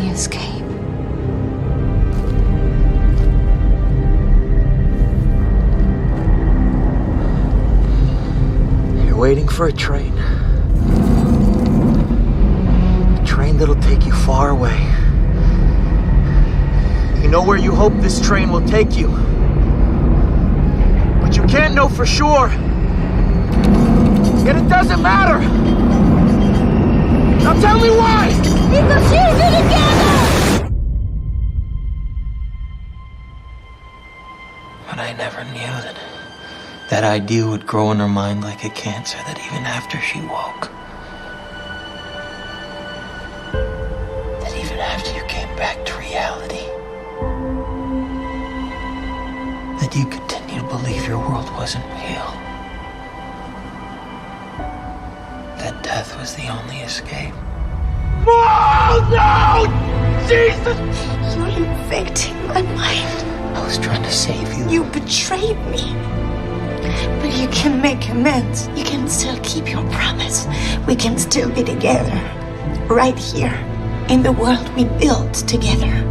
escape. You're waiting for a train. A train that'll take you far away. You know where you hope this train will take you. But you can't know for sure. Yet it doesn't matter. Now tell me why! Because you're together! But I never knew that idea would grow in her mind like a cancer, that even after she woke, that even after you came back to reality, that you continue to believe your world wasn't real. That death was the only escape. Oh, no! Jesus! You're infecting my mind. I was trying to save you. You betrayed me. But you can make amends. You can still keep your promise. We can still be together. Right here. In the world we built together.